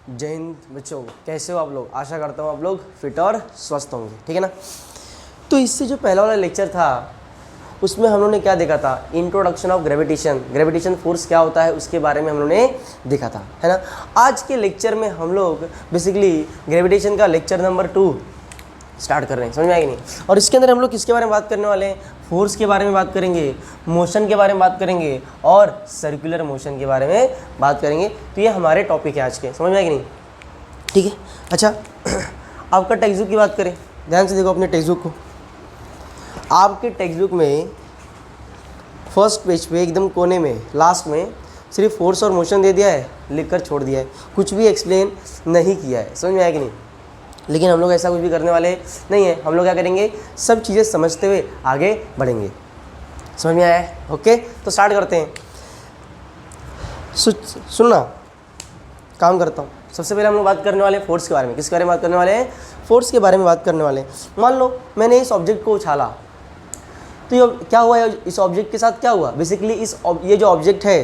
जय हिंद बच्चों, कैसे हो आप लोग। आशा करता हूँ आप लोग फिट और स्वस्थ होंगे, ठीक है ना। तो इससे जो पहला वाला लेक्चर था उसमें हम लोगों ने क्या देखा था, introduction of gravitation, gravitation force क्या होता है उसके बारे में हम लोगों ने देखा था, है ना। आज के लेक्चर में हम लोग बेसिकली ग्रेविटेशन का लेक्चर नंबर 2 स्टार्ट कर रहे हैं, समझ में आएगी नहीं। और इसके अंदर हम लोग किसके बारे में बात करने वाले हैं, फोर्स के बारे में बात करेंगे, मोशन के बारे में बात करेंगे और सर्कुलर मोशन के बारे में बात करेंगे। तो ये हमारे टॉपिक है आज के, समझ में आएगी नहीं, ठीक है। अच्छा, आपका टेक्स्ट बुक की बात करें, ध्यान से देखो अपने टेक्स्ट बुक को। आपके टेक्स्ट बुक में फर्स्ट पेज पे एकदम कोने में लास्ट में सिर्फ फोर्स और मोशन दे दिया है, लिख कर छोड़ दिया है, कुछ भी एक्सप्लेन नहीं किया है, समझ में आएगी नहीं। लेकिन हम लोग ऐसा कुछ भी करने वाले नहीं है, हम लोग क्या करेंगे, सब चीज़ें समझते हुए आगे बढ़ेंगे, समझ में आया है। ओके, तो स्टार्ट करते हैं। सुनना, काम करता हूँ। सबसे पहले हम लोग बात करने वाले हैं फोर्स के बारे में। किसके बारे में बात करने वाले हैं, फोर्स के बारे में बात करने वाले हैं। मान लो मैंने इस ऑब्जेक्ट को उछाला, तो ये क्या हुआ है, इस ऑब्जेक्ट के साथ क्या हुआ, बेसिकली ये जो ऑब्जेक्ट है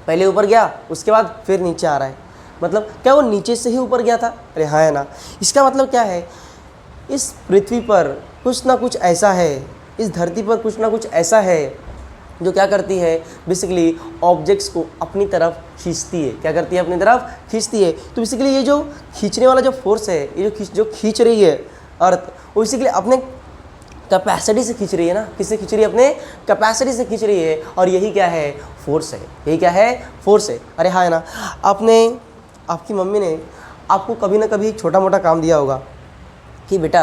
पहले ऊपर गया, उसके बाद फिर नीचे आ रहा है। मतलब क्या वो नीचे से ही ऊपर गया था, अरे हाँ है ना। इसका मतलब क्या है, इस पृथ्वी पर कुछ ना कुछ ऐसा है, इस धरती पर कुछ ना कुछ ऐसा है जो क्या करती है, बेसिकली ऑब्जेक्ट्स को अपनी तरफ खींचती है। क्या करती है, अपनी तरफ खींचती है। तो बेसिकली ये जो खींचने वाला जो फोर्स है, ये जो खींच रही है अर्थ, वो बेसिकली अपने कैपेसिटी से खींच रही है ना। किससे खींच रही है, अपने कैपेसिटी से खींच रही है। और यही क्या है, फोर्स है। यही क्या है, फोर्स है। अरे हाँ है ना। आपकी मम्मी ने आपको कभी ना कभी छोटा मोटा काम दिया होगा कि बेटा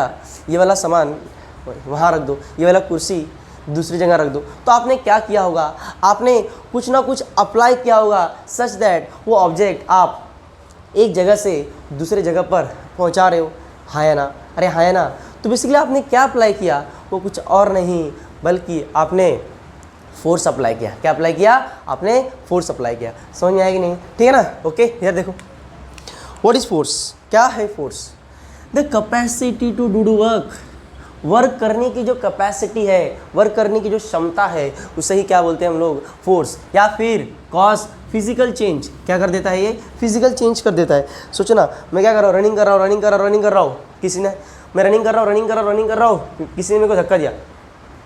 ये वाला सामान वहाँ रख दो, ये वाला कुर्सी दूसरी जगह रख दो। तो आपने क्या किया होगा, आपने कुछ ना कुछ अप्लाई किया होगा सच दैट वो ऑब्जेक्ट आप एक जगह से दूसरे जगह पर पहुँचा रहे हो, हाँ है ना। अरे हाँ है ना। तो बेसिकली आपने क्या अप्लाई किया, वो कुछ और नहीं बल्कि आपने फोर्स अप्लाई किया। क्या अप्लाई किया, आपने फोर्स अप्लाई किया। समझ में आएगी नहीं, ठीक है ना। ओके, यार देखो, व्हाट इज फोर्स, क्या है force, the capacity to do work. Work करने की जो कैपेसिटी है, वर्क करने की जो क्षमता है, उसे ही क्या बोलते हैं हम लोग, फोर्स। या फिर कॉज फिजिकल चेंज, क्या कर देता है, ये फिजिकल चेंज कर देता है। सोचो ना, मैं क्या कर रहा हूँ, रनिंग कर रहा हूँ, किसी ने, मैं रनिंग कर रहा हूँ, किसी ने मेरे को धक्का दिया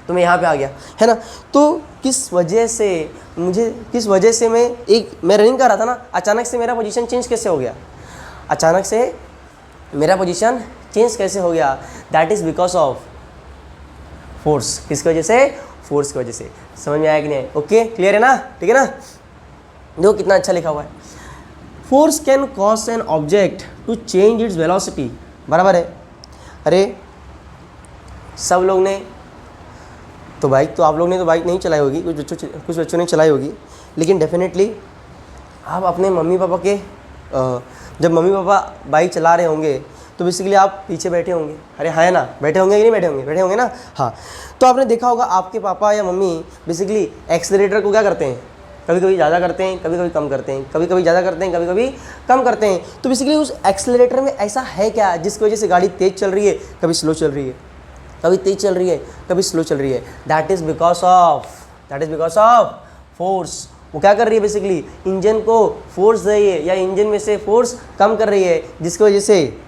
तो मैं यहाँ पे आ गया, है ना। तो किस वजह से मैं रनिंग कर रहा था ना, अचानक से मेरा पोजीशन चेंज कैसे हो गया, अचानक से मेरा पोजीशन चेंज कैसे हो गया, that is because of force. किसकी वजह से, फोर्स की वजह से। समझ में आया कि नहीं, ओके, क्लियर है ना, ठीक है ना। देखो कितना अच्छा लिखा हुआ है, force can cause an object to change its velocity, बराबर है। अरे सब लोग ने तो बाइक, तो आप लोग ने तो बाइक नहीं चलाई होगी, कुछ बच्चों ने चलाई होगी, लेकिन डेफिनेटली आप अपने मम्मी पापा के जब मम्मी पापा बाइक चला रहे होंगे तो बेसिकली आप पीछे बैठे होंगे, अरे हाँ है ना, बैठे होंगे कि नहीं बैठे होंगे, बैठे होंगे ना, हाँ। तो आपने देखा होगा आपके पापा या मम्मी बेसिकली एक्सेलरेटर को क्या करते हैं, कभी कभी ज़्यादा करते हैं, कभी कभी कम करते हैं, कभी कभी ज़्यादा करते हैं, कभी कभी कम करते हैं। तो बेसिकली उस एक्सेलरेटर में ऐसा है क्या जिसकी वजह से गाड़ी तेज़ चल रही है, कभी स्लो चल रही है, कभी तेज चल रही है, कभी स्लो चल रही है, that is because of force. वो क्या कर रही है, बेसिकली इंजन को फोर्स दे रही है या इंजन में से फोर्स कम कर रही है, जिसकी वजह से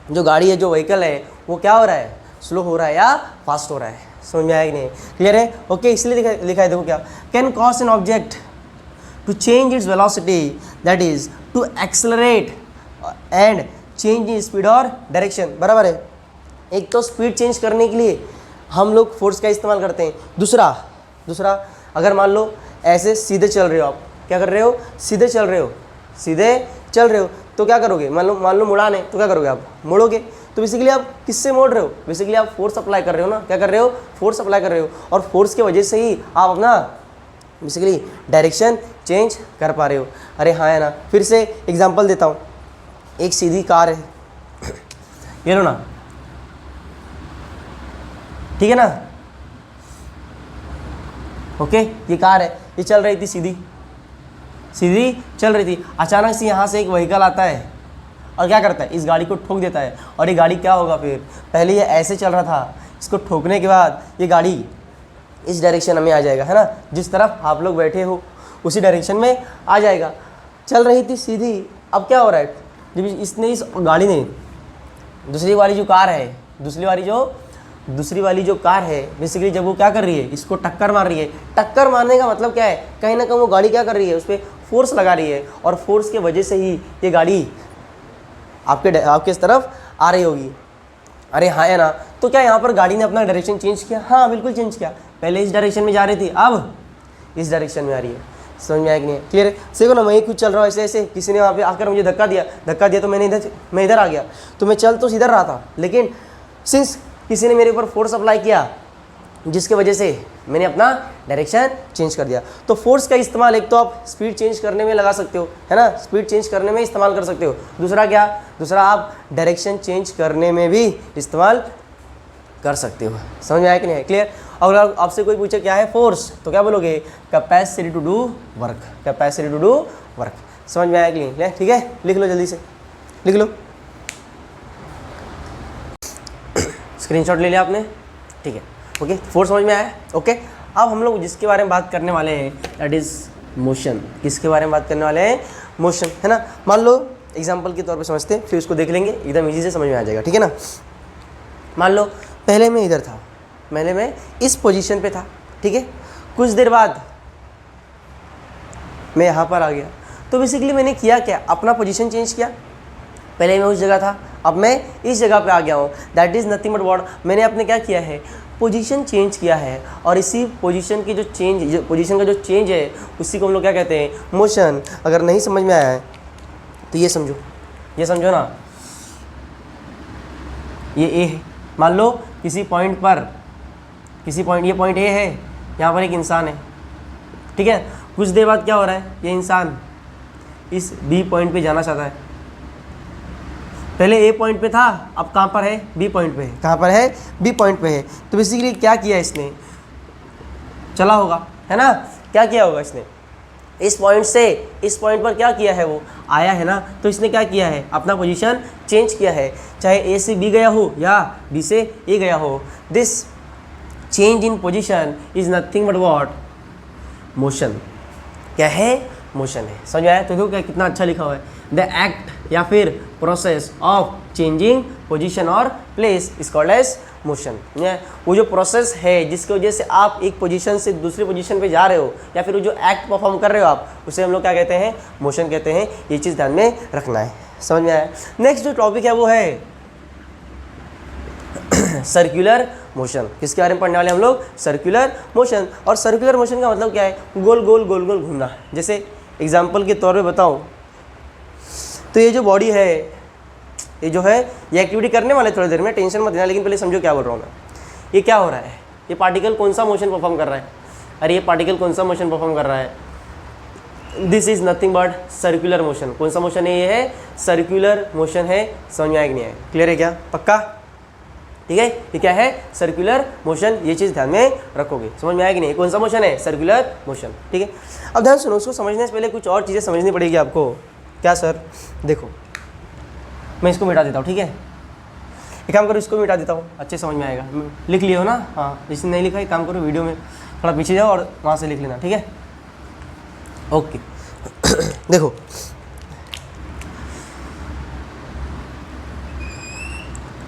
जो गाड़ी है, जो व्हीकल है, वो क्या हो रहा है, स्लो हो रहा है या फास्ट हो रहा है। समझ में आया कि नहीं, क्लियर है। ओके, इसलिए लिखा है, देखो क्या, can cause an object to change its velocity, that is to accelerate and change in speed और डायरेक्शन, बराबर है। एक तो स्पीड चेंज करने के लिए हम लोग फोर्स का इस्तेमाल करते हैं। दूसरा अगर मान लो ऐसे सीधे चल रहे हो, आप क्या कर रहे हो, सीधे चल रहे हो, तो क्या करोगे, मान लो मुड़ाने, तो क्या करोगे, आप मुड़ोगे। तो बेसिकली आप किससे मोड़ रहे हो, बेसिकली आप फोर्स अप्लाई कर रहे हो ना, क्या कर रहे हो, फोर्स अप्लाई कर रहे हो। और फोर्स की वजह से ही आप अपना बेसिकली डायरेक्शन चेंज कर पा रहे हो। अरे हाँ है ना। फिर से एग्जाम्पल देता हूँ, एक सीधी कार है, ये लो ना, ठीक है ना, ओके, ये कार है, ये चल रही थी सीधी चल रही थी। अचानक से यहाँ से एक व्हीकल आता है और क्या करता है, इस गाड़ी को ठोक देता है। और ये गाड़ी क्या होगा, फिर पहले ये ऐसे चल रहा था, इसको ठोकने के बाद ये गाड़ी इस डायरेक्शन में आ जाएगा, है ना, जिस तरफ आप लोग बैठे हो उसी डायरेक्शन में आ जाएगा। चल रही थी सीधी, अब क्या हो रहा है, जब इसने इस गाड़ी ने दूसरी वाली जो कार है दूसरी वाली जो कार है बेसिकली जब वो क्या कर रही है, इसको टक्कर मार रही है। टक्कर मारने का मतलब क्या है, कहीं ना कहीं वो गाड़ी क्या कर रही है, उस पर फोर्स लगा रही है और फोर्स की वजह से ही ये गाड़ी आपके इस तरफ आ रही होगी। अरे हाँ है ना। तो क्या यहाँ पर गाड़ी ने अपना डायरेक्शन चेंज किया? हाँ बिल्कुल चेंज किया। पहले इस डायरेक्शन में जा रही थी, अब इस डायरेक्शन में आ रही है। समझ में आया कि नहीं? क्लियर है? देखो ना, मैं कुछ चल रहा हूँ ऐसे ऐसे, किसी ने वहाँ पे आकर मुझे धक्का दिया तो मैं इधर आ गया। तो मैं चल तो सीधर रहा था, लेकिन सिंस किसी ने मेरे ऊपर फोर्स अप्लाई किया जिसके वजह से मैंने अपना डायरेक्शन चेंज कर दिया। तो फोर्स का इस्तेमाल एक तो आप स्पीड चेंज करने में लगा सकते हो, है ना, स्पीड चेंज करने में इस्तेमाल कर सकते हो। दूसरा आप डायरेक्शन चेंज करने में भी इस्तेमाल कर सकते हो। समझ में आया कि नहीं? क्लियर? अगर आपसे कोई पूछे क्या है फोर्स, तो क्या बोलोगे? Capacity to do work. Capacity to do work. समझ में आया कि नहीं? ठीक है, लिख लो, जल्दी से लिख लो। स्क्रीनशॉट ले लिया आपने? ठीक है, ओके। फोर्स समझ में आया? ओके। अब हम लोग जिसके बारे में बात करने वाले हैं दैट इज़ मोशन। किसके बारे में बात करने वाले हैं? मोशन, है ना। मान लो एग्जांपल के तौर पे समझते हैं, फिर उसको देख लेंगे, एकदम इजी से समझ में आ जाएगा, ठीक है ना। मान लो पहले मैं इधर था, पहले मैं इस पोजीशन पे था, ठीक है। कुछ देर बाद मैं यहाँ पर आ गया। तो बेसिकली मैंने किया क्या? अपना पोजीशन चेंज किया। पहले मैं उस जगह था, अब मैं इस जगह पे आ गया हूँ। That is nothing but what, मैंने अपने क्या किया है? पोजीशन चेंज किया है। और इसी पोजीशन की पोजीशन का जो चेंज है उसी को हम लोग क्या कहते हैं? मोशन। अगर नहीं समझ में आया है तो ये समझो ना, ये ए है। मान लो किसी पॉइंट ये पॉइंट ए है, यहाँ पर एक इंसान है, ठीक है। कुछ देर बाद क्या हो रहा है? ये इंसान इस बी पॉइंट पे जाना चाहता है। पहले ए पॉइंट पे था, अब कहाँ पर है? बी पॉइंट पे है। कहाँ पर है? बी पॉइंट पे है। तो बेसिकली क्या किया इसने? चला होगा, है ना। क्या किया होगा इसने? इस पॉइंट से इस पॉइंट पर क्या किया है? वो आया है ना। तो इसने क्या किया है? अपना पोजीशन चेंज किया है, चाहे ए से बी गया हो या बी से ए गया हो। This change in position is nothing but what? Motion. क्या है? मोशन है। समझ आया? तो देखो क्या कितना अच्छा लिखा हुआ है। द एक्ट या फिर प्रोसेस ऑफ चेंजिंग पोजीशन और place is called as motion. वो जो प्रोसेस है जिसकी वजह से आप एक पोजीशन से दूसरी पोजीशन पे जा रहे हो, या फिर वो जो एक्ट परफॉर्म कर रहे हो आप, उसे हम लोग क्या कहते हैं? मोशन कहते हैं। ये चीज़ ध्यान में रखना है। समझ में आया? नेक्स्ट जो टॉपिक है वो है सर्कुलर मोशन। किसके बारे में पढ़ने वाले हम लोग? Circular motion. और सर्कुलर मोशन का मतलब क्या है? गोल गोल गोल गोल घूमना। जैसे एग्जाम्पल के तौर पे बताऊं तो ये जो बॉडी है, ये जो है, ये एक्टिविटी करने वाले थोड़ी देर में, टेंशन मत लेना, लेकिन पहले समझो क्या बोल रहा हूँ मैं। ये क्या हो रहा है? ये पार्टिकल कौन सा मोशन परफॉर्म कर रहा है? अरे ये पार्टिकल कौन सा मोशन परफॉर्म कर रहा है? This is nothing but circular motion. कौन सा मोशन है? ये है सर्कुलर मोशन है। समझ में आया कि नहीं आया? क्लियर है क्या? पक्का? ठीक है, ये क्या है? Circular motion. ये चीज़ ध्यान में रखोगे। समझ में आया कि नहीं? कौन सा मोशन है? Circular motion. ठीक है, अब ध्यान सुनो, उसको समझने से पहले कुछ और चीज़ें समझनी पड़ेगी आपको। क्या सर? देखो मैं इसको मिटा देता हूँ, ठीक है। एक काम करो, इसको मिटा देता हूँ, अच्छे समझ में आएगा। लिख लियो ना? हाँ, जिसने नहीं लिखा एक काम करो, वीडियो में थोड़ा पीछे जाओ और वहाँ से लिख लेना, ठीक है। ओके देखो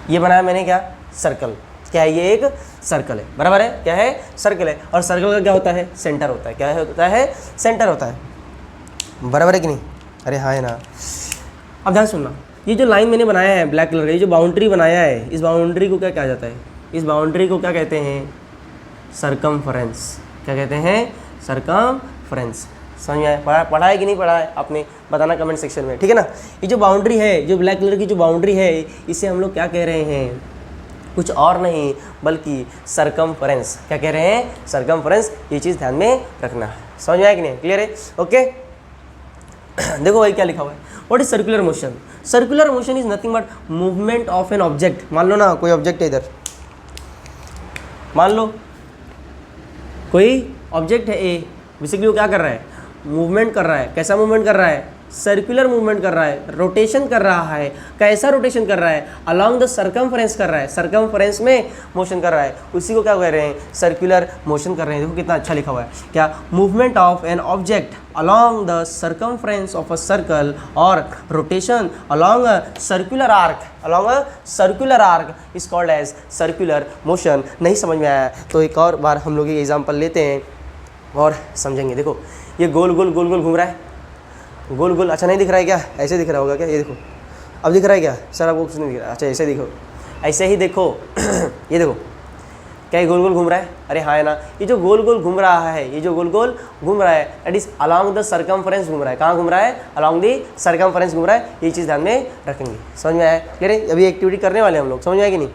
ये बनाया मैंने, क्या? सर्कल। क्या है? ये एक सर्कल है, बराबर है। क्या है? सर्कल है। और सर्कल का क्या होता है? सेंटर होता है। क्या होता है? सेंटर होता है, बराबर है कि नहीं? अरे हाँ है ना। अब ध्यान सुनना, ये जो लाइन मैंने बनाया है ब्लैक कलर का, ये जो बाउंड्री बनाया है, इस बाउंड्री को क्या कहा जाता है? इस बाउंड्री को क्या कहते हैं? सर्कमफ्रेंस। क्या कहते हैं? सर्कमफ्रेंस। समझ में आया? पढ़ा है कि नहीं पढ़ा है आपने? बताना कमेंट सेक्शन में, ठीक है ना। ये जो बाउंड्री है, जो ब्लैक कलर की जो बाउंड्री है, इसे हम लोग क्या कह रहे हैं? कुछ और नहीं बल्कि सर्कमफ्रेंस। क्या कह रहे हैं? सर्कमफ्रेंस। ये चीज़ ध्यान में रखना है। समझ में आया कि नहीं? क्लियर है? ओके देखो भाई क्या लिखा हुआ है। What is circular motion? Circular motion is nothing but movement of an object. मान लो ना कोई ऑब्जेक्ट है इधर, मान लो कोई ऑब्जेक्ट है ए, बेसिकली वो क्या कर रहा है? मूवमेंट कर रहा है। कैसा मूवमेंट कर रहा है? सर्कुलर मूवमेंट कर रहा है, रोटेशन कर रहा है। कैसा रोटेशन कर रहा है? अलोंग द सर्कमफ्रेंस कर रहा है, सर्कमफ्रेंस में मोशन कर रहा है, उसी को क्या कह रहे हैं? सर्कुलर मोशन कर रहे हैं। देखो कितना अच्छा लिखा हुआ है, क्या? Movement of an object along the circumference of a circle और rotation along a circular arc, along a circular arc is called as circular motion. नहीं समझ में आया तो एक और बार हम लोग ये एग्जाम्पल लेते हैं और समझेंगे। देखो ये गोल गोल गोल गोल घूम रहा है, गोल गोल। अच्छा नहीं दिख रहा है क्या? ऐसे दिख रहा होगा क्या? ये देखो, अब दिख रहा है क्या सर? आपको कुछ नहीं दिख रहा? अच्छा ऐसे देखो, ऐसे ही देखो ये देखो, क्या ये गोल गोल घूम रहा है? अरे हाँ है ना, ये जो गोल गोल घूम रहा है, ये जो गोल गोल घूम रहा है that is along the circumference घूम रहा है। कहाँ घूम रहा है? अलॉन्ग द सर्कमफ्रेंस घूम रहा है। ये चीज़ ध्यान में रखेंगे। समझ में आया? क्लियर है? अभी एक्टिविटी करने वाले हम लोग, समझ में आया कि नहीं?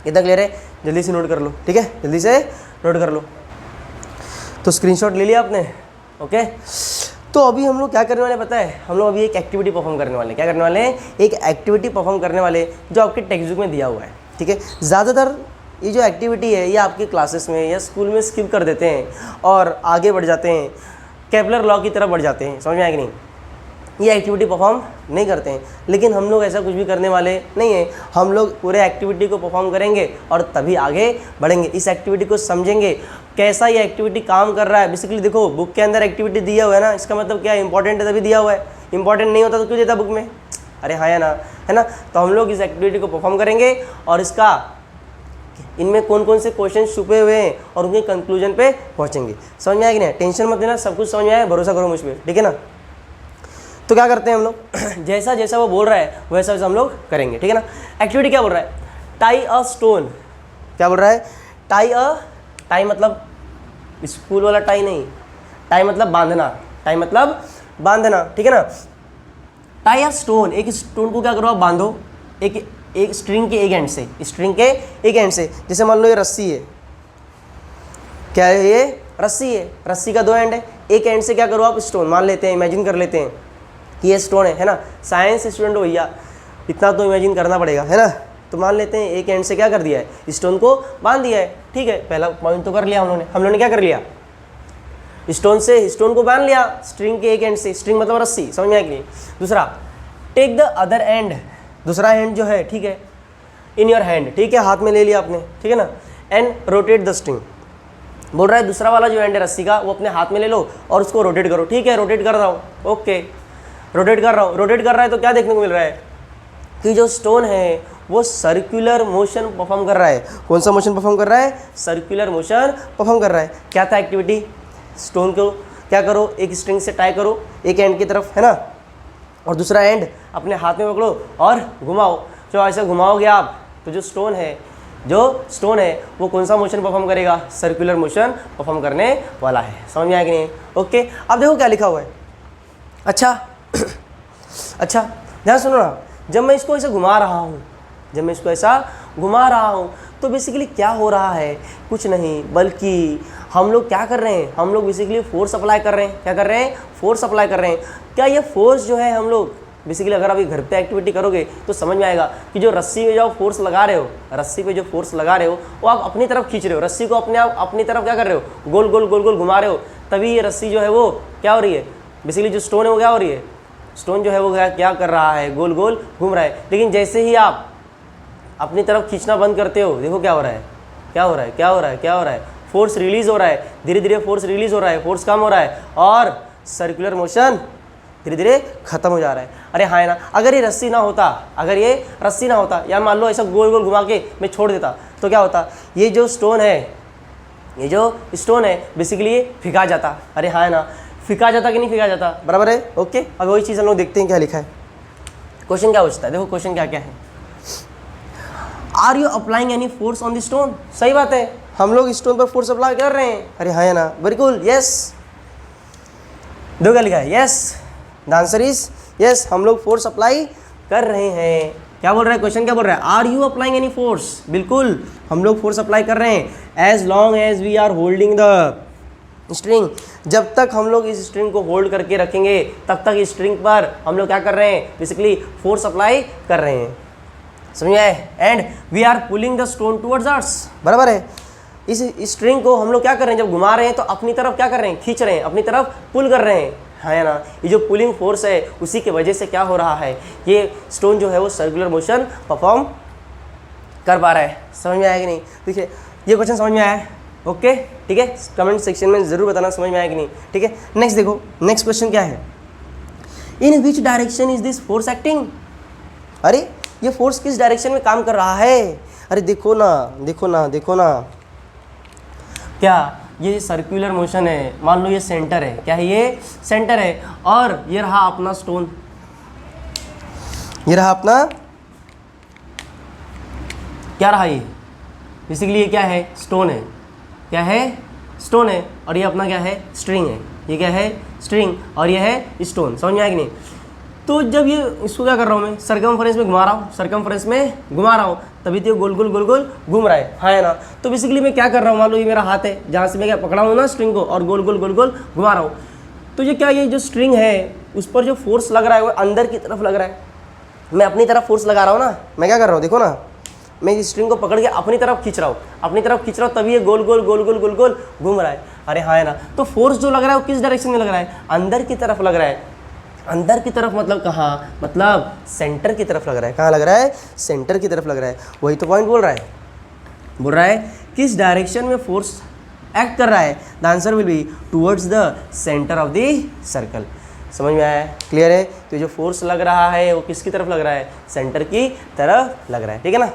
इतना क्लियर है? जल्दी से नोट कर लो, ठीक है? जल्दी से नोट कर लो। तो स्क्रीनशॉट ले लिया आपने? ओके। तो अभी हम लोग क्या करने वाले पता है? हम लोग अभी एक एक्टिविटी परफॉर्म करने वाले हैं। क्या करने वाले हैं? एक एक्टिविटी परफॉर्म करने वाले जो आपके टेक्स्ट बुक में दिया हुआ है, ठीक है? ज़्यादातर ये जो एक्टिविटी है ये आपके क्लासेस में या स्कूल में स्किप कर देते हैं और आगे बढ़ जाते हैं, केपलर लॉ की तरफ बढ़ जाते हैं। समझ में आया कि नहीं? ये एक्टिविटी परफॉर्म नहीं करते हैं, लेकिन हम लोग ऐसा कुछ भी करने वाले नहीं हैं। हम लोग पूरे एक्टिविटी को परफॉर्म करेंगे और तभी आगे बढ़ेंगे। इस एक्टिविटी को समझेंगे, कैसा ये एक्टिविटी काम कर रहा है। बेसिकली देखो बुक के अंदर एक्टिविटी दिया हुआ है ना, इसका मतलब क्या है? इंपॉर्टेंट है तभी दिया हुआ है। इंपॉर्टेंट नहीं होता तो क्यों देता बुक में? अरे हाँ है ना? तो हम लोग इस एक्टिविटी को परफॉर्म करेंगे और इसका इनमें कौन कौन से क्वेश्चन छुपे हुए हैं और उनके कंक्लूजन पे पहुँचेंगे। समझ में आया कि नहीं? टेंशन मत लेना, सब कुछ समझ में आया, भरोसा करो मुझ पर, ठीक है ना? तो क्या करते हैं हम लोग जैसा जैसा वो बोल रहा है वैसा वैसा हम लोग करेंगे, ठीक है ना? एक्टिविटी क्या बोल रहा है? Tie a stone. क्या बोल रहा है? टाई मतलब स्कूल वाला टाई नहीं, टाई मतलब बांधना, टाई मतलब बांधना, ठीक है ना? टाई अ स्टोन, एक स्टोन को क्या करो आप? बांधो एक स्ट्रिंग के एक एंड से, स्ट्रिंग के एक एंड से। जैसे मान लो ये रस्सी है, क्या है ये? रस्सी है, रस्सी का दो एंड है, एक एंड से क्या करो आप? स्टोन मान लेते हैं, इमेजिन कर लेते हैं कि ये स्टोन है ना? साइंस स्टूडेंट हो भैया, इतना तो इमेजिन करना पड़ेगा, है ना? तो मान लेते हैं एक एंड से क्या कर दिया है? स्टोन को बांध दिया है, ठीक है? पहला पॉइंट तो कर लिया हम लोगों ने क्या कर लिया? स्टोन से स्टोन को बांध लिया स्ट्रिंग के एक एंड से, स्ट्रिंग मतलब रस्सी। समझ में आया कि नहीं? दूसरा, टेक द अदर एंड, दूसरा हैंड जो है, ठीक है, इन योर हैंड, ठीक है, हाथ में ले लिया आपने, ठीक है ना? एंड रोटेट द स्ट्रिंग, बोल रहा है दूसरा वाला जो एंड है रस्सी का वो अपने हाथ में ले लो और उसको रोटेट करो, ठीक है? रोटेट कर रहा हूँ, ओके, रोटेट कर रहा हूँ। रोटेट कर रहा है तो क्या देखने को मिल रहा है? कि जो स्टोन है वो सर्कुलर मोशन परफॉर्म कर रहा है। कौन सा मोशन परफॉर्म कर रहा है? सर्कुलर मोशन परफॉर्म कर रहा है। क्या था एक्टिविटी? स्टोन को क्या करो? एक स्ट्रिंग से टाई करो एक एंड की तरफ, है ना? और दूसरा एंड अपने हाथ में पकड़ो और घुमाओ। जो ऐसे घुमाओगे आप तो जो स्टोन है वो कौन सा मोशन परफॉर्म करेगा? सर्कुलर मोशन परफॉर्म करने वाला है। समझ में आया कि नहीं? ओके। अब देखो क्या लिखा हुआ है। अच्छा ध्यान सुनो ना, जब मैं इसको ऐसे घुमा रहा हूँ तो बेसिकली क्या हो रहा है? कुछ नहीं, बल्कि हम लोग क्या कर रहे हैं? हम लोग बेसिकली फोर्स अप्लाई कर रहे हैं। क्या कर रहे हैं? फोर्स अप्लाई कर रहे हैं। क्या ये फोर्स जो है हम लोग बेसिकली अगर अभी घर पे एक्टिविटी करोगे तो समझ में आएगा कि जो रस्सी पे जो फोर्स लगा रहे हो, वो आप अपनी तरफ खींच रहे हो, रस्सी को अपनी तरफ क्या कर रहे हो? गोल गोल गोल गोल घुमा रहे हो, तभी ये रस्सी जो है वो क्या हो रही है? बेसिकली जो स्टोन है वो क्या हो रही है? स्टोन जो है वो क्या कर रहा है? गोल गोल घूम रहा है। लेकिन जैसे ही आप अपनी तरफ खींचना बंद करते हो, देखो क्या हो रहा है? फोर्स रिलीज हो रहा है, धीरे धीरे फोर्स रिलीज हो रहा है, फोर्स कम हो रहा है और सर्कुलर मोशन धीरे धीरे खत्म हो जा रहा है। अरे हाँ ना, अगर ये रस्सी ना होता या मान लो ऐसा गोल गोल घुमा के मैं छोड़ देता तो क्या होता? ये जो स्टोन है बेसिकली ये फिका जाता। अरे हाँ ना, फिका जाता कि नहीं फिका जाता? बराबर है, ओके। अब वही चीज़ हम लोग देखते हैं क्या लिखा है। क्वेश्चन क्या पूछता है? देखो क्वेश्चन क्या क्या है। Are you applying any force on the stone? सही बात है, हम लोग स्टोन पर फोर्स अप्लाई कर रहे हैं। अरे हाँ ना, वेरी कूल, यस। दो क्या लिखा है? Yes, the answer is yes, हम लोग फोर्स अप्लाई कर रहे हैं। क्या बोल रहा है क्वेश्चन? क्या बोल रहा है? Are you applying any force? बिल्कुल, हम लोग फोर्स अप्लाई कर रहे हैं। As long as we are holding the string, जब तक हम लोग इस स्ट्रिंग को होल्ड करके रखेंगे तब तक इस स्ट्रिंग पर हम लोग क्या कर रहे हैं? बेसिकली फोर्स अप्लाई कर रहे हैं। समझ आए? And we are pulling the stone towards us, बराबर है। इस स्ट्रिंग को हम लोग क्या कर रहे हैं? जब घुमा रहे हैं तो अपनी तरफ क्या कर रहे हैं? खींच रहे हैं, अपनी तरफ पुल कर रहे हैं, हाँ या ना, ये जो पुलिंग फोर्स है उसी की वजह से क्या हो रहा है, ये स्टोन जो है वो सर्कुलर मोशन परफॉर्म कर पा रहा है। समझ में आया कि नहीं? देखिए ये क्वेश्चन समझ में आया है? ओके ठीक है, कमेंट सेक्शन में ज़रूर बताना समझ में आया कि नहीं। ठीक है, नेक्स्ट देखो, नेक्स्ट क्वेश्चन क्या है, in which direction is this force acting. अरे ये फोर्स किस डायरेक्शन में काम कर रहा है? अरे देखो ना, देखो ना, देखो ना, क्या ये सर्कुलर मोशन है, मान लो ये सेंटर है, क्या है ये सेंटर है, और ये रहा अपना स्टोन, ये रहा अपना, क्या रहा ये, बेसिकली ये क्या है, स्टोन है, क्या है, स्टोन है, और ये अपना क्या है, स्ट्रिंग है, ये क्या है, स्ट्रिंग, और ये है स्टोन। समझ में आया कि नहीं? तो जब ये इसको क्या कर रहा हूँ मैं, सर्कमफ्रेंस में घुमा रहा हूँ, सर्कमफ्रेंस में घुमा रहा हूँ, तभी तो ये गोल गोल गोल गोल घूम रहा है, हाँ है ना। तो बेसिकली मैं क्या कर रहा हूँ, मान लो ये मेरा हाथ है, जहाँ से मैं क्या पकड़ा हूँ ना स्ट्रिंग को, और गोल गोल गोल गोल घुमा रहा हूँ, तो ये क्या, ये जो स्ट्रिंग है उस पर जो फोर्स लग रहा है वो अंदर की तरफ लग रहा है, मैं अपनी तरफ फोर्स लगा रहा हूँ ना, मैं क्या कर रहा हूँ, देखो ना, मैं इस स्ट्रिंग को पकड़ के अपनी तरफ खींच रहा हूँ, अपनी तरफ खींच रहा हूँ, तभी ये गोल गोल गोल गोल गोल गोल घूम रहा है। अरे हाँ है ना, तो फोर्स जो लग रहा है वो किस डायरेक्शन में लग रहा है, अंदर की तरफ लग रहा है। अंदर की तरफ मतलब कहाँ, मतलब सेंटर की तरफ लग रहा है। कहाँ लग रहा है, सेंटर की तरफ लग रहा है। वही तो पॉइंट बोल रहा है किस डायरेक्शन में फोर्स एक्ट कर रहा है, the answer will be towards the centre of the circle. समझ में आया, क्लियर है? तो जो फोर्स लग रहा है वो किसकी तरफ लग रहा है, सेंटर की तरफ लग रहा है, ठीक है ना।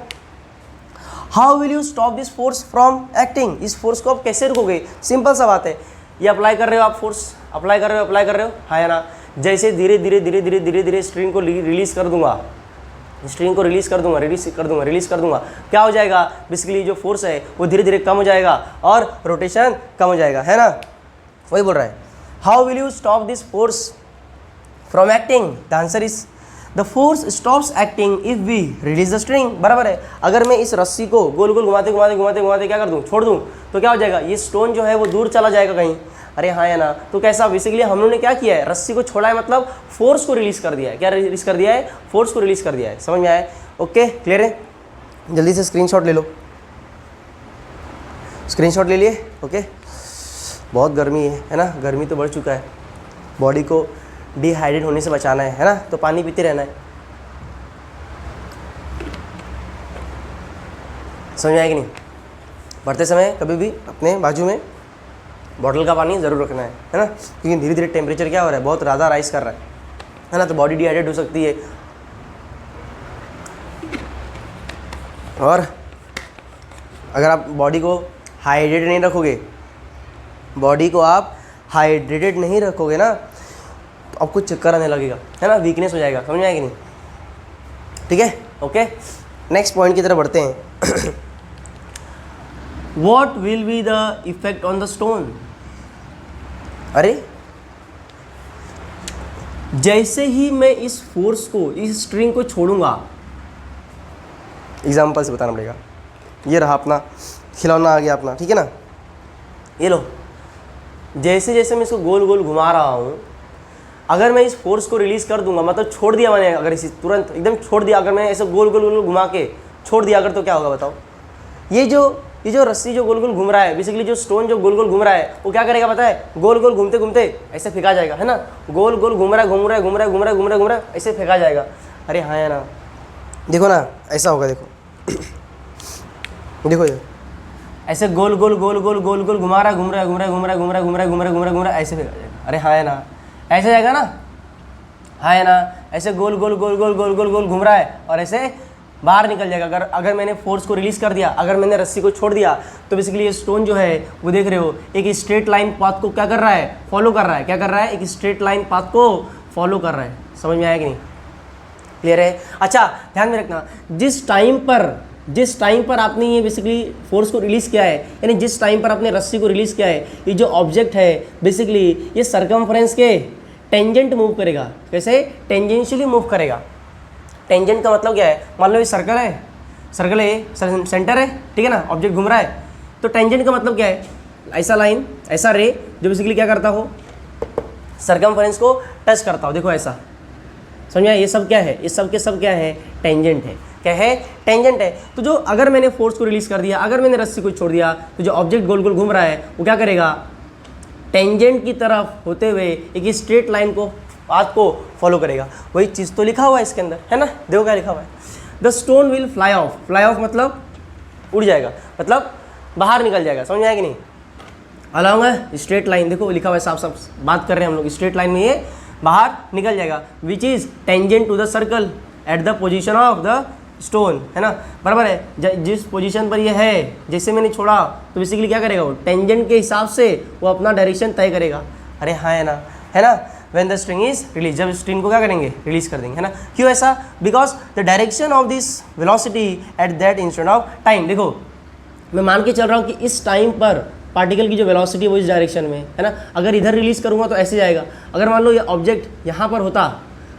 How will you stop this force from acting, इस फोर्स को आप कैसे रुकोगे, सिंपल सा बात है, ये अप्लाई कर रहे हो आप, फोर्स अप्लाई कर रहे हो, हाँ या ना। जैसे धीरे धीरे धीरे धीरे धीरे धीरे स्ट्रिंग को रिलीज कर दूंगा, स्ट्रिंग को रिलीज कर दूंगा, क्या हो जाएगा, बेसिकली जो फोर्स है वो धीरे धीरे कम हो जाएगा और रोटेशन कम हो जाएगा, है ना। वही बोल रहा है, how will you stop this force from acting, the answer is the force stops acting if we release the string. बराबर है, अगर मैं इस रस्सी को गोल गोल घुमाते क्या कर दूं, छोड़ दूं, तो क्या हो जाएगा, ये स्टोन जो है वो दूर चला जाएगा कहीं। अरे हाँ या ना, तो कैसा, बेसिकली हम लोगों ने क्या किया है, रस्सी को छोड़ा है, मतलब फोर्स को रिलीज कर दिया है। क्या रिलीज कर दिया है, फोर्स को रिलीज कर दिया है। समझ में आया? ओके क्लियर है, जल्दी से स्क्रीनशॉट ले लो, स्क्रीनशॉट ले लिए। ओके, बहुत गर्मी है ना, गर्मी तो बढ़ चुका है, बॉडी को डिहाइड्रेट होने से बचाना है ना, तो पानी पीते रहना है। समझ में आया कि नहीं? पढ़ते समय कभी भी अपने बाजू में बॉटल का पानी ज़रूर रखना है ना, क्योंकि धीरे धीरे टेम्परेचर क्या हो रहा है, बहुत ज़्यादा राइज कर रहा है ना, तो बॉडी डिहाइड्रेट हो सकती है। और अगर आप बॉडी को हाइड्रेटेड नहीं रखोगे, बॉडी को आप हाइड्रेटेड नहीं रखोगे ना, तो आपको चक्कर आने लगेगा, है ना, वीकनेस हो जाएगा। समझ में आएगी नहीं? ठीक है, ओके, नेक्स्ट पॉइंट की तरफ बढ़ते हैं। What will be the effect on the stone? अरे जैसे ही मैं इस फोर्स को, इस स्ट्रिंग को छोड़ूंगा, एग्जाम्पल से बताना पड़ेगा, ये रहा अपना खिलौना आ गया अपना, ठीक है ना, ये लो, जैसे जैसे मैं इसको गोल गोल घुमा रहा हूँ, अगर मैं इस फोर्स को रिलीज कर दूंगा, मतलब छोड़ दिया मैंने, अगर इसी तुरंत एकदम छोड़ दिया, अगर मैं ऐसे गोल गोल गोल घुमा के छोड़ दिया अगर, तो क्या होगा बताओ, ये जो रस्सी जो गोल गोल घूम रहा है, बेसिकली जो स्टोन जो गोल गोल घूम रहा है, वो क्या करेगा पता है, गोल गोल घूमते घूमते ऐसे फेंका जाएगा, है ना, गोल गोल घूम रहा है ऐसे फेंका जाएगा। अरे हाँ या ना, देखो ना, ऐसा होगा, देखो देखो ये ऐसे गोल गोल गोल गोल गोल गोल घुमा रहा है, ऐसे फेंका जाएगा। अरे हाँ या ना, ऐसे जाएगा ना, हाँ या ना, ऐसे गोल गोल गोल गोल गोल गोल गोल घूम रहा है और ऐसे बाहर निकल जाएगा। अगर मैंने फोर्स को रिलीज कर दिया, अगर मैंने रस्सी को छोड़ दिया, तो बेसिकली ये स्टोन जो है वो देख रहे हो एक स्ट्रेट लाइन पाथ को क्या कर रहा है, फॉलो कर रहा है। क्या कर रहा है, एक स्ट्रेट लाइन पाथ को फॉलो कर रहा है। समझ में आया कि नहीं? क्लियर है? अच्छा ध्यान में रखना, जिस टाइम पर आपने ये बेसिकली फोर्स को रिलीज किया है, यानी जिस टाइम पर आपने रस्सी को रिलीज किया है, ये जो ऑब्जेक्ट है बेसिकली ये सर्कमफ्रेंस के टेंजेंट मूव करेगा। कैसे? टेंजेंशियली मूव करेगा। टेंजेंट का मतलब क्या है, मान लो ये सर्कल है, सेंटर है, ठीक है ना, ऑब्जेक्ट घूम रहा है, तो टेंजेंट का मतलब क्या है, ऐसा लाइन, ऐसा रे जो बेसिकली क्या करता हो, सर्कमफ्रेंस को टच करता हो। देखो ऐसा, समझ में आया? ये सब क्या है, ये सब के सब क्या है, टेंजेंट है। क्या है? टेंजेंट है। तो जो अगर मैंने फोर्स को रिलीज कर दिया, अगर मैंने रस्सी को छोड़ दिया, तो जो ऑब्जेक्ट गोल गोल घूम रहा है वो क्या करेगा, टेंजेंट की तरफ होते हुए एक स्ट्रेट लाइन को पाथ को फॉलो करेगा। वही चीज़ तो लिखा हुआ है इसके अंदर, है ना। देखो क्या लिखा हुआ है, the stone will fly of. Fly of मतलब उड़ जाएगा, मतलब बाहर निकल जाएगा, समझ में आया कि नहीं। अलॉन्ग है स्ट्रेट लाइन, देखो लिखा हुआ है साफ साफ बात कर रहे हैं हम लोग, स्ट्रेट लाइन में ये बाहर निकल जाएगा, which is tangent to the circle at the position of the stone, है ना, बराबर है। जिस पोजीशन पर ये है, जैसे मैंने छोड़ा तो बेसिकली क्या करेगा वो, टेंजेंट के हिसाब से वो अपना डायरेक्शन तय करेगा। अरे हाँ है ना, है ना। When the string is release, जब स्ट्रिंग को क्या करेंगे, रिलीज कर देंगे, है ना। क्यों ऐसा, because the direction of this velocity at that instant of time. देखो मैं मान के चल रहा हूँ कि इस टाइम पर पार्टिकल की जो वेलोसिटी वो इस डायरेक्शन में है ना। अगर इधर रिलीज करूँगा तो ऐसे जाएगा। अगर मान लो ये ऑब्जेक्ट यहाँ पर होता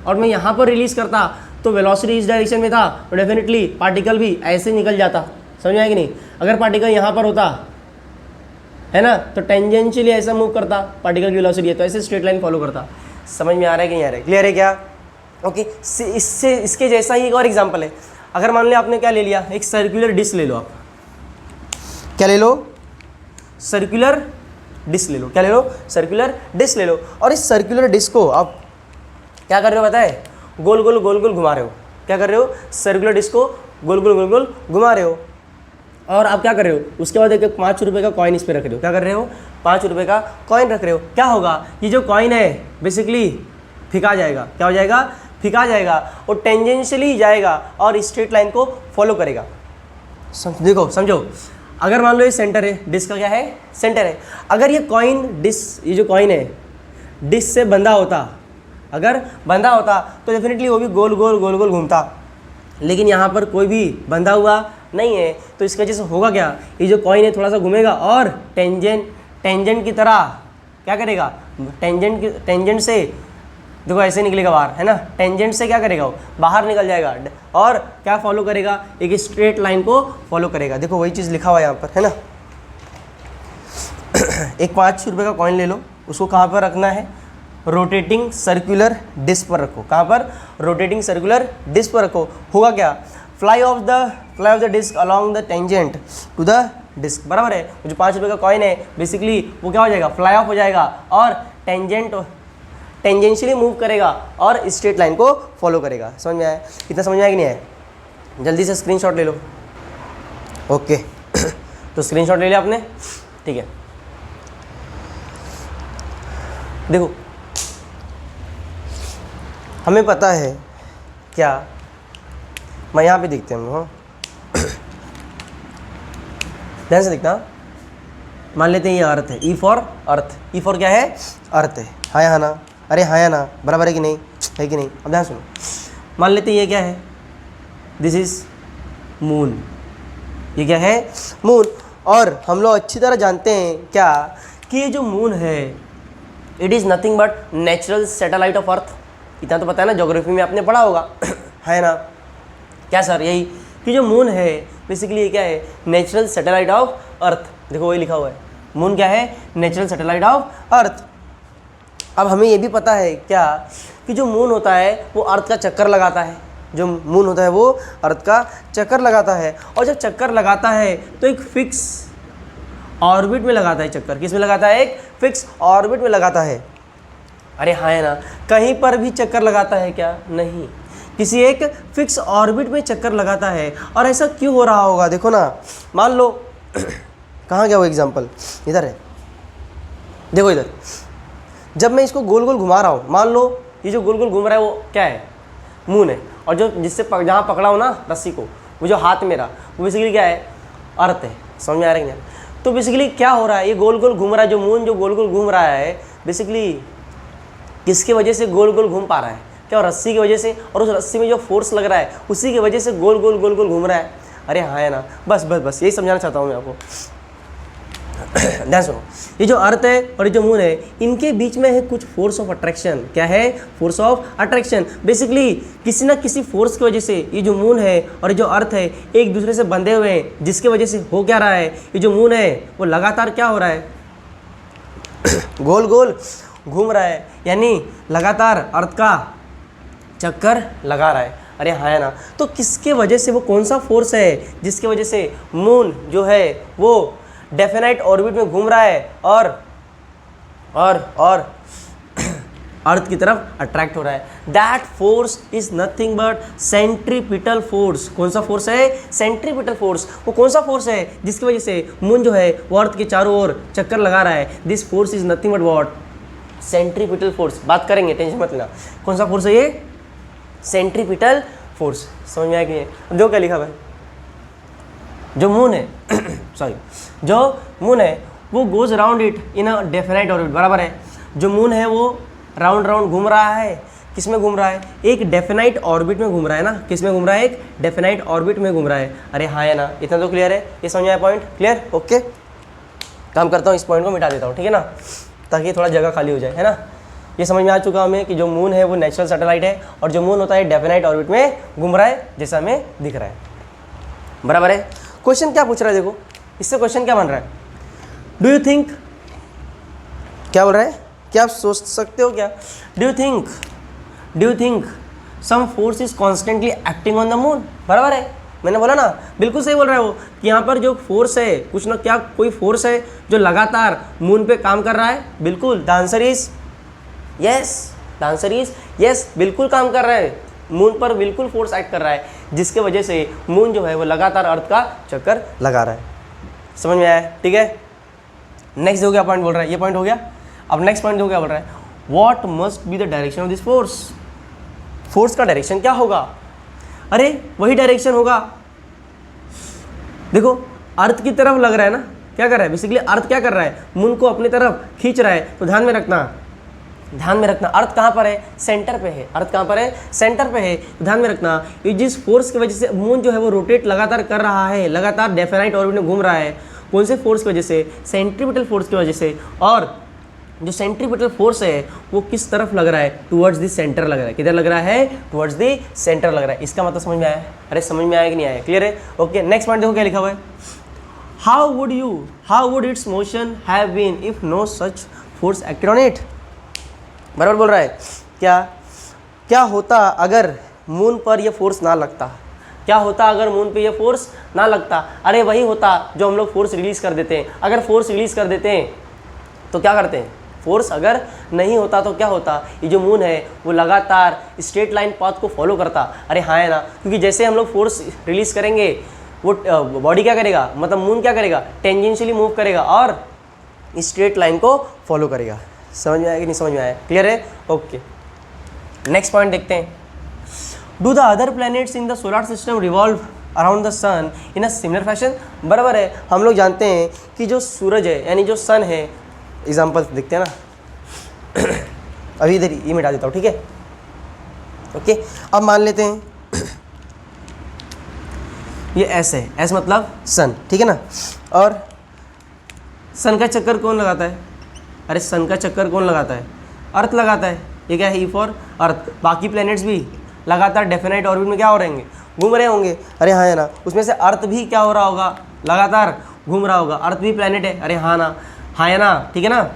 और मैं यहाँ पर रिलीज करता तो वेलोसिटी इस डायरेक्शन में था, तो डेफिनेटली पार्टिकल भी ऐसे निकल जाता, समझ में आया कि नहीं। अगर पार्टिकल यहाँ पर होता, है ना, तो टेंजेंशियली ऐसा मूव करता, पार्टिकल की वेलोसिटी है तो ऐसे स्ट्रेट लाइन फॉलो करता। समझ में आ रहा है कि नहीं आ रहा है, क्लियर है क्या। ओके, इससे इसके जैसा ही एक और एग्जांपल है। अगर मान लिया आपने क्या ले लिया, एक सर्कुलर डिस्क ले लो आप, क्या ले लो, सर्कुलर डिस्क ले लो, क्या ले लो, सर्कुलर डिस्क ले लो। और इस सर्कुलर डिस्क को आप क्या कर रहे हो पता है, गोल गोल गोल गोल घुमा रहे हो। क्या कर रहे हो, सर्कुलर डिस्क को गोल गोल गोल गोल घुमा रहे हो। और आप क्या कर रहे हो, उसके बाद एक 5 रुपये का कॉइन इस पर रख रहे हो। क्या कर रहे हो, 5 रुपये का कॉइन रख रहे हो। क्या होगा, ये जो कॉइन है बेसिकली फिका जाएगा। क्या हो जाएगा, फिका जाएगा और टेंजेंशियली जाएगा और स्ट्रेट लाइन को फॉलो करेगा। देखो समझो, अगर मान लो ये सेंटर है, डिस्क का क्या है, सेंटर है। अगर ये कॉइन डिस्क, ये जो कॉइन है डिस्क से बंधा होता, अगर बंधा होता तो डेफिनेटली वो भी गोल गोल गोल गोल घूमता, लेकिन यहाँ पर कोई भी बंधा हुआ नहीं है, तो इसकी वजह से होगा क्या, ये जो कॉइन है थोड़ा सा घूमेगा और टेंजेंट की तरह क्या करेगा, टेंजेंट से देखो ऐसे निकलेगा बाहर, है ना। टेंजेंट से क्या करेगा वो, बाहर निकल जाएगा और क्या फॉलो करेगा, एक स्ट्रेट लाइन को फॉलो करेगा। देखो वही चीज़ लिखा हुआ है यहाँ पर, है ना। एक 5 रुपये का कॉइन ले लो, उसको कहाँ पर रखना है, रोटेटिंग सर्कुलर डिस्क पर रखो। कहाँ पर, रोटेटिंग सर्कुलर डिस्क पर रखो। होगा क्या, fly off the disc along the tangent to the disc, बराबर है। जो 5 रुपये का कॉइन है बेसिकली वो क्या हो जाएगा, फ्लाई ऑफ हो जाएगा और टेंजेंशियली मूव करेगा और स्ट्रेट लाइन को फॉलो करेगा। समझ में आया, कितना समझ में आया कि नहीं आया। जल्दी से स्क्रीनशॉट ले लो। ओके तो स्क्रीनशॉट ले लिया आपने, ठीक है। देखो हमें पता है क्या, मैं यहाँ पे देखते हैं हम, हाँ ध्यान से देखना। मान लेते हैं ये अर्थ है, E for earth, E for क्या है, अर्थ है। हाँ या ना, अरे हाँ या ना, बराबर है कि नहीं, है कि नहीं। अब ध्यान सुनो, मान लेते हैं ये क्या है, दिस इज मून, ये क्या है, मून। और हम लोग अच्छी तरह जानते हैं क्या कि ये जो मून है it is nothing but natural satellite of earth. इतना तो पता है ना, ज्योग्राफी में आपने पढ़ा होगा है ना। क्या सर, यही कि जो मून है बेसिकली ये क्या है, नेचुरल सैटेलाइट ऑफ अर्थ। देखो वही लिखा हुआ है, मून क्या है, नेचुरल सैटेलाइट ऑफ अर्थ। अब हमें ये भी पता है क्या कि जो मून होता है वो अर्थ का चक्कर लगाता है। जो मून होता है वो अर्थ का चक्कर लगाता है, और जब चक्कर लगाता है तो एक फिक्स ऑर्बिट में लगाता है चक्कर। किस में लगाता है, एक फिक्स ऑर्बिट में लगाता है। अरे हाँ है ना, कहीं पर भी चक्कर लगाता है क्या, नहीं, किसी एक फिक्स ऑर्बिट में चक्कर लगाता है। और ऐसा क्यों हो रहा होगा, देखो ना, मान लो कहाँ गया वो एग्जाम्पल, इधर है, देखो इधर। जब मैं इसको गोल गोल घुमा रहा हूँ, मान लो ये जो गोल गोल घूम रहा है वो क्या है, मून है। और जो जिससे जहाँ पकड़ा हो ना रस्सी को, वो जो हाथ मेरा, वो बेसिकली क्या है, अर्थ है। समझ में आ रहा है क्या। तो बेसिकली क्या हो रहा है, ये गोल गोल घूम रहा है, जो मून जो गोल गोल घूम रहा है बेसिकली किसकी वजह से गोल गोल घूम पा रहा है, क्या, रस्सी की वजह से। और उस रस्सी में जो फोर्स लग रहा है उसी की वजह से गोल गोल गोल गोल घूम रहा है। अरे हाँ है ना, बस बस बस यही समझाना चाहता हूँ मैं आपको। ध्यान सुनो, ये जो अर्थ है और ये जो मून है, इनके बीच में है कुछ फोर्स ऑफ अट्रैक्शन। क्या है, फोर्स ऑफ अट्रैक्शन। बेसिकली किसी ना किसी फोर्स की वजह से ये जो मून है और ये जो अर्थ है एक दूसरे से बंधे हुए हैं, जिसके वजह से हो क्या रहा है, ये जो मून है वो लगातार क्या हो रहा है, गोल गोल घूम रहा है, यानी लगातार अर्थ का चक्कर लगा रहा है। अरे हाँ है ना, तो किसके वजह से, वो कौन सा फोर्स है जिसके वजह से मून जो है वो डेफिनाइट ऑर्बिट में घूम रहा है और अर्थ की तरफ अट्रैक्ट हो रहा है। That force is nothing but centripetal force. कौन सा फोर्स है? Centripetal force. वो कौन सा फोर्स है जिसकी वजह से मून जो है वो अर्थ के चारों ओर चक्कर लगा रहा है? This force is nothing but what? Centripetal force. बात करेंगे, टेंशन मत लेना। कौन सा फोर्स है ये? Centripetal force. समझ में आया कि नहीं? जो क्या लिखा हुआ है, जो मून है सॉरी, जो मून है वो goes around it in a definite orbit, बराबर है। जो मून है वो राउंड राउंड घूम रहा है। किस में घूम रहा है? एक डेफिनाइट ऑर्बिट में घूम रहा है ना। किस में घूम रहा है? एक डेफिनाइट ऑर्बिट में घूम रहा है। अरे हाँ है ना, इतना तो क्लियर है। ये समझ आया पॉइंट? क्लियर? ओके, काम करता हूँ, इस पॉइंट को मिटा देता हूँ, ठीक है ना, ताकि थोड़ा जगह खाली हो जाए, है ना। ये समझ में आ चुका हमें कि जो मून है वो नेचुरल सैटेलाइट है और जो मून होता है डेफिनाइट ऑर्बिट में घूम रहा है, जैसा हमें दिख रहा है, बराबर है। क्वेश्चन क्या पूछ रहा है? देखो इससे क्वेश्चन क्या बन रहा है? डू यू थिंक, क्या बोल रहा है? क्या आप सोच सकते हो क्या? Do you think some force is constantly acting on the moon, बराबर है। मैंने बोला ना, बिल्कुल सही बोल रहा है वो, कि यहाँ पर जो फोर्स है, कुछ ना क्या कोई फोर्स है जो लगातार मून पे काम कर रहा है। बिल्कुल, the answer is yes, the answer is yes, बिल्कुल काम कर रहा है। मून पर बिल्कुल फोर्स एक्ट कर रहा है, जिसके वजह से मून जो है वो लगातार अर्थ का चक्कर लगा रहा है। समझ में आया? ठीक है, नेक्स्ट हो गया पॉइंट बोल रहा है, ये पॉइंट हो गया। अब नेक्स्ट पॉइंट हो गया बोल रहा है, what must be the direction of this force. Force का डायरेक्शन क्या होगा? अरे वही डायरेक्शन होगा, देखो अर्थ की तरफ लग रहा है ना। क्या कर रहा है? बेसिकली अर्थ क्या कर रहा है? मून को अपनी तरफ खींच रहा है। तो ध्यान में रखना, अर्थ कहाँ पर है? सेंटर पे है। अर्थ कहाँ पर है? सेंटर पे है। तो ध्यान में रखना, ये जिस फोर्स की वजह से मून जो है वो रोटेट लगातार कर रहा है, लगातार डेफिनाइट ऑर्बिट में घूम रहा है, कौन से फोर्स की वजह से? सेंट्रीपिटल फोर्स की वजह से। और जो सेंट्रीपिटल फोर्स है वो किस तरफ लग रहा है? टुवर्ड्स द सेंटर लग रहा है। किधर लग रहा है? टुवर्ड्स द सेंटर लग रहा है। इसका मतलब समझ में आया? अरे समझ में आया कि नहीं आया? क्लियर है? ओके, नेक्स्ट पॉइंट देखो क्या लिखा हुआ है, how would its motion have been if no such force acted on it. बराबर बोल रहा है। क्या होता अगर मून पर यह फोर्स ना लगता? क्या होता अगर मून पे ये फोर्स ना लगता? अरे वही होता जो हम लोग फोर्स रिलीज कर देते हैं। अगर फोर्स रिलीज कर देते हैं तो क्या करते हैं? फोर्स अगर नहीं होता तो क्या होता? ये जो मून है वो लगातार स्ट्रेट लाइन पाथ को फॉलो करता। अरे हाँ है ना, क्योंकि जैसे हम लोग फोर्स रिलीज करेंगे वो बॉडी क्या करेगा, मतलब मून क्या करेगा? टेंजेंशियली मूव करेगा और स्ट्रेट लाइन को फॉलो करेगा। समझ में आया कि नहीं समझ में आया? क्लियर है? ओके, नेक्स्ट पॉइंट देखते हैं। Do the other planets in the solar system revolve around the sun in a similar fashion. बराबर है, हम लोग जानते हैं कि जो सूरज है यानी जो सन है, एग्जाम्पल देखते हैं ना अभी इधर ये मिटा देता हूँ, ठीक है। ओके, अब मान लेते हैं ये एस है, एस मतलब सन, ठीक है ना। और सन का चक्कर कौन लगाता है? अरे सन का चक्कर कौन लगाता है? अर्थ लगाता है। ये क्या है? E for earth. बाकी प्लैनेट्स भी लगातार डेफिनाइट ऑर्बिट में क्या हो रहेंगे? घूम रहे होंगे। अरे हाँ है ना, उसमें से अर्थ भी क्या हो रहा होगा? लगातार घूम रहा होगा। अर्थ भी प्लैनेट है। अरे हाँ ना, हाँ है ना, ठीक है ना।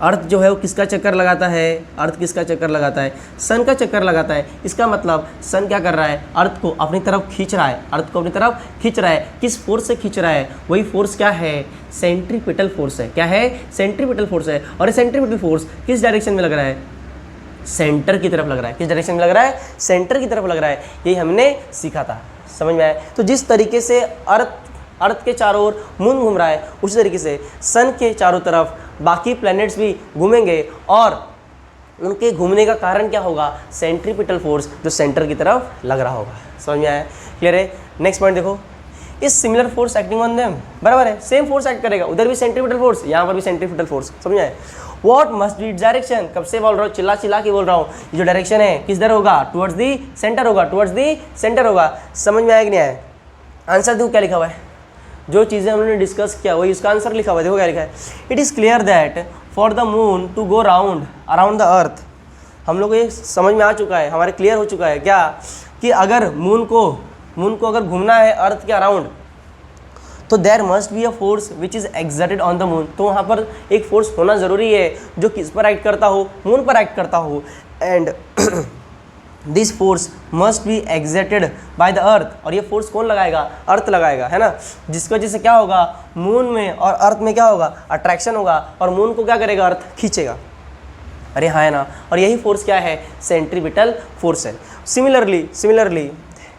अर्थ जो है वो किसका चक्कर लगाता है? अर्थ किसका चक्कर लगाता है? सन का चक्कर लगाता है। इसका मतलब सन क्या कर रहा है? अर्थ को अपनी तरफ खींच रहा है। अर्थ को अपनी तरफ खींच रहा है। किस फोर्स से खींच रहा है? वही फोर्स क्या है? सेंट्रीपिटल फोर्स है। क्या है? सेंट्रीपिटल फोर्स है। और ये सेंट्रीपिटल फोर्स किस डायरेक्शन में लग रहा है? सेंटर की तरफ लग रहा है। किस डायरेक्शन में लग रहा है? सेंटर की तरफ लग रहा है। यही हमने सीखा था। समझ में आया? तो जिस तरीके से अर्थ के चारों ओर मून घूम रहा है, उसी तरीके से सन के चारों तरफ बाकी प्लैनेट्स भी घूमेंगे और उनके घूमने का कारण क्या होगा? सेंट्रीपिटल फोर्स जो सेंटर की तरफ लग रहा होगा। समझ में आया? क्लियर है? नेक्स्ट पॉइंट देखो, इस similar force acting on them. बराबर है, सेम फोर्स एक्ट करेगा। उधर भी सेंट्रीपिटल फोर्स, यहाँ पर भी सेंट्रीपिटल फोर्स। समझ में आया? What must be its direction. कब से बोल रहा हूँ? चिल्ला चिल्ला के बोल रहा हूँ। जो डायरेक्शन है किधर होगा? टुवर्ड्स दी सेंटर होगा। टुवर्ड्स दी सेंटर होगा। समझ में आया कि नहीं आया? आंसर देखो क्या लिखा हुआ है। जो चीज़ें हमने डिस्कस किया वही उसका आंसर लिखा हुआ है। देखो क्या लिखा है, it is clear that for the moon to go round around the earth. हम लोग ये समझ में आ चुका है, हमारे क्लियर हो चुका है क्या, कि अगर मून को अगर घूमना है अर्थ के अराउंड, तो there must be a force which is exerted on the moon. तो वहाँ पर एक फोर्स होना ज़रूरी है जो किस पर एक्ट करता हो? मून पर एक्ट करता हो। And this force must be exerted by the earth, और ये फोर्स कौन लगाएगा? अर्थ लगाएगा, है ना, जिसकी वजह से क्या होगा, मून में और अर्थ में क्या होगा, अट्रैक्शन होगा, और मून को क्या करेगा, अर्थ खींचेगा। अरे हाँ है ना, और यही फोर्स क्या है, सेंट्रीपिटल फोर्स है। सिमिलरली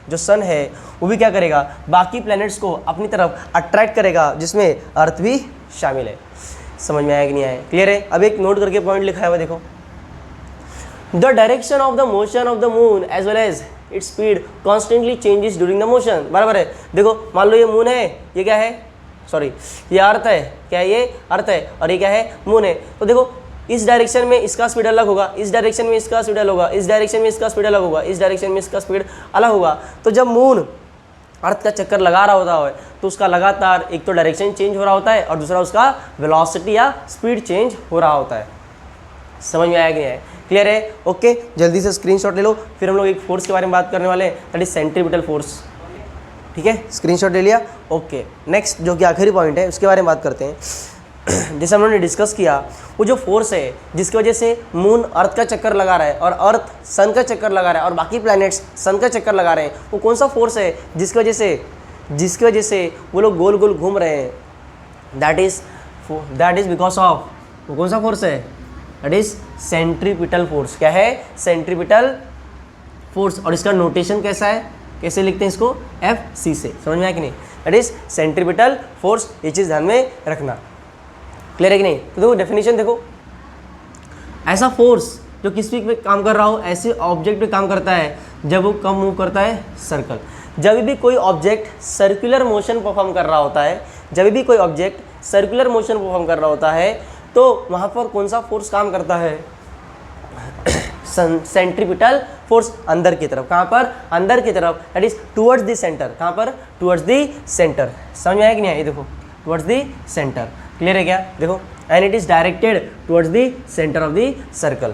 जो सन है वो भी क्या करेगा, बाकी प्लैनेट्स को अपनी तरफ अट्रैक्ट करेगा, जिसमें अर्थ भी शामिल है। समझ में आया कि नहीं आया? क्लियर है? अब एक नोट करके पॉइंट लिखा है, देखो, the direction of the motion of the moon as well as its speed constantly changes during the motion. बराबर है। देखो मान लो ये मून है, ये क्या है, सॉरी ये अर्थ है, क्या है, ये अर्थ है, और ये क्या है, मून है। तो देखो इस डायरेक्शन में इसका स्पीड अलग होगा, इस डायरेक्शन में इसका स्पीड अलग होगा, इस डायरेक्शन में इसका स्पीड अलग होगा, इस डायरेक्शन में इसका स्पीड अलग होगा। तो जब मून अर्थ का चक्कर लगा रहा होता है तो उसका लगातार एक तो डायरेक्शन चेंज हो रहा होता है, और दूसरा उसका वेलोसिटी या स्पीड चेंज हो रहा होता है। समझ में आया कि नहीं आया? क्लियर है? ओके, जल्दी से स्क्रीनशॉट ले लो, फिर हम लोग एक फोर्स के बारे में बात करने वाले हैं, दैट इज सेंट्रीपिटल फोर्स। ठीक है, स्क्रीनशॉट ले लिया। ओके, नेक्स्ट जो कि आखिरी पॉइंट है उसके बारे में बात करते हैं। जैसे हम लोगों ने डिस्कस किया, वो जो फोर्स है जिसकी वजह से मून अर्थ का चक्कर लगा रहा है और अर्थ सन का चक्कर लगा रहा है और बाकी प्लैनेट्स सन का चक्कर लगा रहे हैं, वो कौन सा फोर्स है जिसकी वजह से वो लोग गोल गोल घूम रहे हैं? दैट इज बिकॉज ऑफ, वो कौन सा फोर्स है? That is centripetal force. क्या है? Centripetal force. और इसका नोटेशन कैसा है, कैसे लिखते हैं इसको? FC से। समझ में आया कि नहीं? That is centripetal force. ये चीज़ ध्यान में रखना। क्लियर है कि नहीं? तो देखो डेफिनेशन देखो, ऐसा फोर्स जो किस पे काम कर रहा हो, ऐसे ऑब्जेक्ट पे काम करता है जब वो कम मूव करता है सर्कल। जब भी कोई ऑब्जेक्ट सर्कुलर मोशन परफॉर्म कर रहा होता है, तो वहाँ पर कौन सा फोर्स काम करता है? सेंट्रीपिटल फोर्स अंदर की तरफ। कहाँ पर? अंदर की तरफ, that is towards the centre. कहाँ पर? Towards the centre. समझ में आया कि नहीं आया? ये देखो, टुवर्ड्स द सेंटर। क्लियर है क्या? देखो, and it is directed towards the centre of the circle.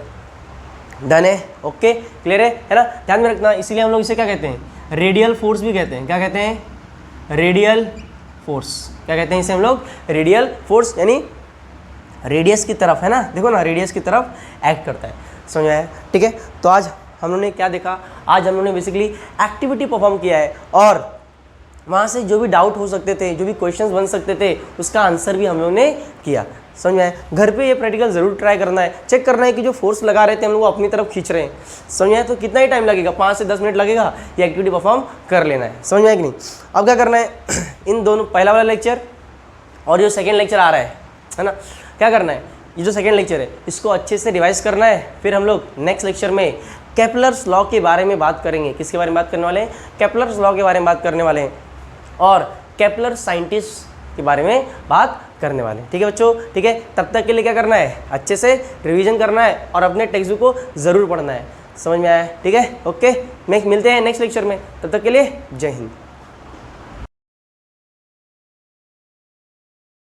Done है? ओके, क्लियर है ना? ध्यान में रखना, इसीलिए हम लोग इसे क्या कहते हैं? रेडियल फोर्स भी कहते हैं। क्या कहते हैं? Radial force. क्या कहते हैं इसे हम लोग? रेडियल फोर्स, यानी रेडियस की तरफ, है ना, देखो ना, रेडियस की तरफ एक्ट करता है। समझ में आया? ठीक है, तो आज हम लोगों ने क्या देखा? आज हम लोगों ने बेसिकली एक्टिविटी परफॉर्म किया है, और वहाँ से जो भी डाउट हो सकते थे, जो भी क्वेश्चंस बन सकते थे, उसका आंसर भी हम लोगों ने किया। समझ में आया? घर पे ये प्रैक्टिकल ज़रूर ट्राई करना है, चेक करना है कि जो फोर्स लगा रहे थे हम लोग अपनी तरफ खींच रहे हैं। समझ में आया? तो कितना ही टाइम लगेगा, 5 से 10 मिनट लगेगा, ये एक्टिविटी परफॉर्म कर लेना है। समझ में आया कि नहीं? अब क्या करना है, इन दोनों, पहला वाला लेक्चर और जो सेकेंड लेक्चर आ रहा है ना, क्या करना है, ये जो सेकेंड लेक्चर है इसको अच्छे से रिवाइज करना है। फिर हम लोग नेक्स्ट लेक्चर में केपलर्स लॉ के बारे में बात करेंगे। किसके बारे में बात करने वाले हैं? केपलर्स लॉ के बारे में बात करने वाले हैं, और केपलर साइंटिस्ट के बारे में बात करने वाले हैं। ठीक है बच्चों? ठीक है, तब तक के लिए क्या करना है, अच्छे से रिवीजन करना है और अपने टेक्स्ट बुक को ज़रूर पढ़ना है। समझ में आया? ठीक है, ओके, नेक्स्ट मिलते हैं नेक्स्ट लेक्चर में, तब तक के लिए जय हिंद।